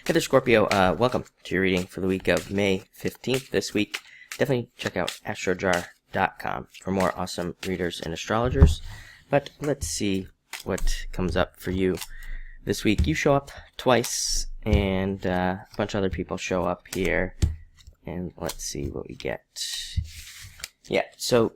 Hey there, Scorpio. Welcome to your reading for the week of May 15th this week. Definitely check out astrojar.com for more awesome readers and astrologers. But let's see what comes up for you this week. You show up twice, and a bunch of other people show up here. And let's see what we get. Yeah, so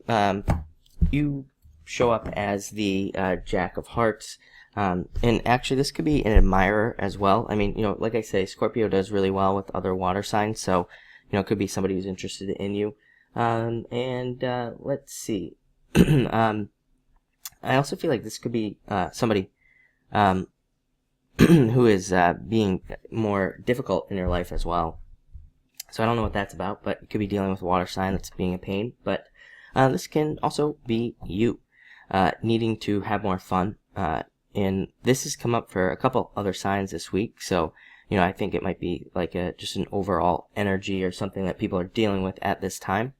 you show up as the Jack of Hearts. And actually, this could be an admirer as well. I mean, like I say, Scorpio does really well with other water signs, so, it could be somebody who's interested in you. Let's see. I also feel like this could be somebody who is being more difficult in your life as well. So I don't know what that's about, but it could be dealing with a water sign that's being a pain. But this can also be you needing to have more fun. And this has come up for a couple other signs this week. So, I think it might be like just an overall energy or something that people are dealing with at this time.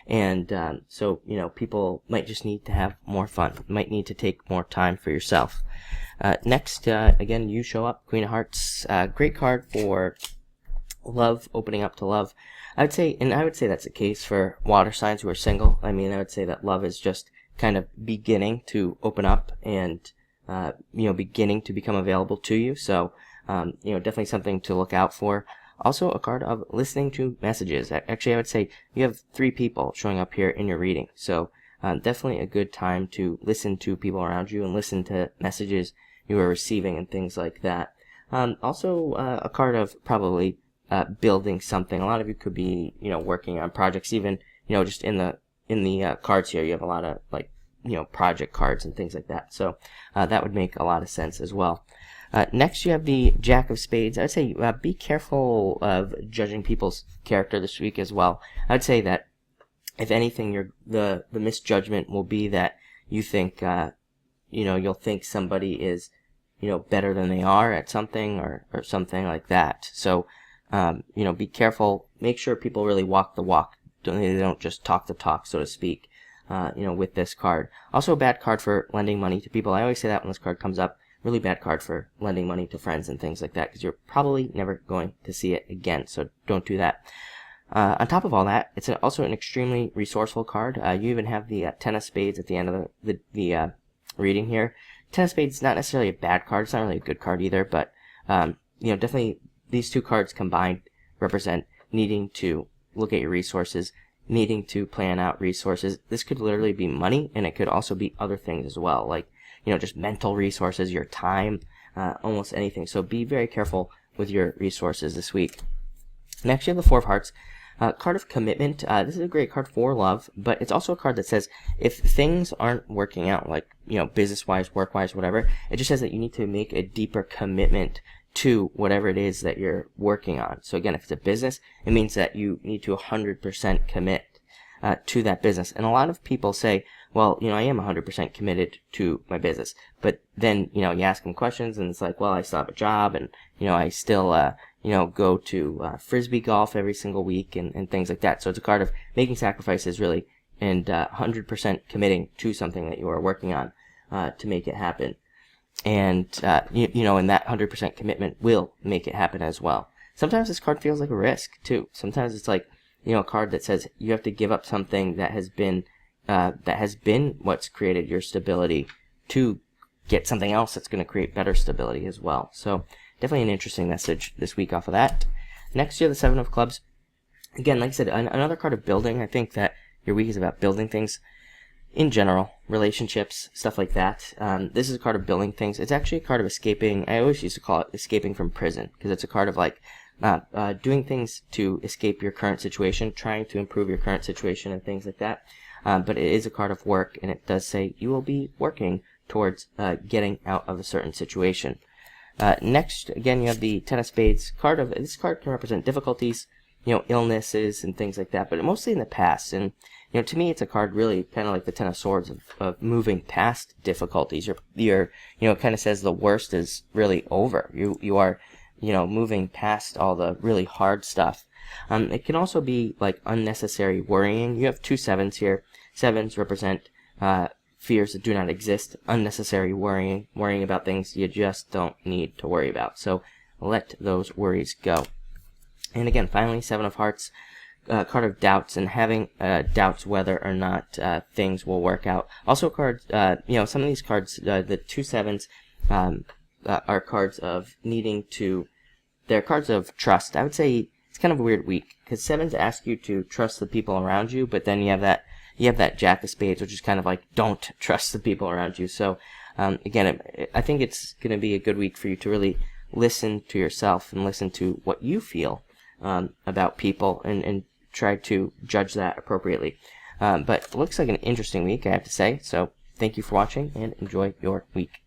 And so, people might just need to have more fun, might need to take more time for yourself. Next, again, you show up, Queen of Hearts. Great card for love, opening up to love. I would say that's the case for water signs who are single. I mean, I would say that love is just kind of beginning to open up and beginning to become available to you. So, definitely something to look out for. Also, a card of listening to messages. Actually, I would say you have 3 people showing up here in your reading. So, definitely a good time to listen to people around you and listen to messages you are receiving and things like that. Also, a card of probably building something. A lot of you could be, working on projects. Even, just in the cards here, you have a lot of project cards and things like that. So that would make a lot of sense as well. Next, you have the Jack of Spades. I would say be careful of judging people's character this week as well. I would say that if anything, the misjudgment will be that you think you'll think somebody is better than they are at something or something like that. So be careful. Make sure people really walk the walk. They don't just talk the talk, so to speak. With this card. Also a bad card for lending money to people. I always say that when this card comes up. Really bad card for lending money to friends and things like that, because you're probably never going to see it again, so don't do that. On top of all that, it's also an extremely resourceful card. You even have the Ten of Spades at the end of the reading here. Ten of Spades is not necessarily a bad card. It's not really a good card either, but definitely these 2 cards combined represent needing to look at your resources, needing to plan out resources. This could literally be money, and it could also be other things as well, like, just mental resources, your time, almost anything. So be very careful with your resources this week. Next, you have the Four of Hearts, card of commitment. This is a great card for love, but it's also a card that says if things aren't working out, like, business-wise, work-wise, whatever, it just says that you need to make a deeper commitment to whatever it is that you're working on. So again, if it's a business, it means that you need to 100% commit to that business. And a lot of people say, well, I am 100% committed to my business. But then, you ask them questions and it's like, well, I still have a job and, I still, go to Frisbee golf every single week and things like that. So it's a card of making sacrifices really and 100% committing to something that you are working on to make it happen. And, and that 100% commitment will make it happen as well. Sometimes this card feels like a risk, too. Sometimes it's like, a card that says you have to give up something that has been what's created your stability to get something else that's going to create better stability as well. So definitely an interesting message this week off of that. Next, you have the Seven of Clubs. Again, like I said, another card of building. I think that your week is about building things. In general, relationships, stuff like that. This is a card of building things. It's actually a card of escaping. I always used to call it escaping from prison, because it's a card of doing things to escape your current situation, trying to improve your current situation and things like that. But it is a card of work, and it does say you will be working towards getting out of a certain situation. Next, again, you have the Ten of Spades. This card can represent difficulties, illnesses and things like that, but mostly in the past. And to me, it's a card really kind of like the Ten of Swords of moving past difficulties. You're it kind of says the worst is really over. You are, moving past all the really hard stuff. It can also be like unnecessary worrying. You have 2 sevens here. Sevens represent fears that do not exist, unnecessary worrying about things you just don't need to worry about. So let those worries go. And again, finally, Seven of Hearts, card of doubts, and having doubts whether or not things will work out. Also, cards, some of these cards, the 2 sevens, are cards of needing to, they're cards of trust. I would say it's kind of a weird week, because sevens ask you to trust the people around you, but then you have that Jack of Spades, which is kind of like, don't trust the people around you. So, again, I think it's going to be a good week for you to really listen to yourself and listen to what you feel about people, and try to judge that appropriately. But it looks like an interesting week, I have to say. So thank you for watching, and enjoy your week.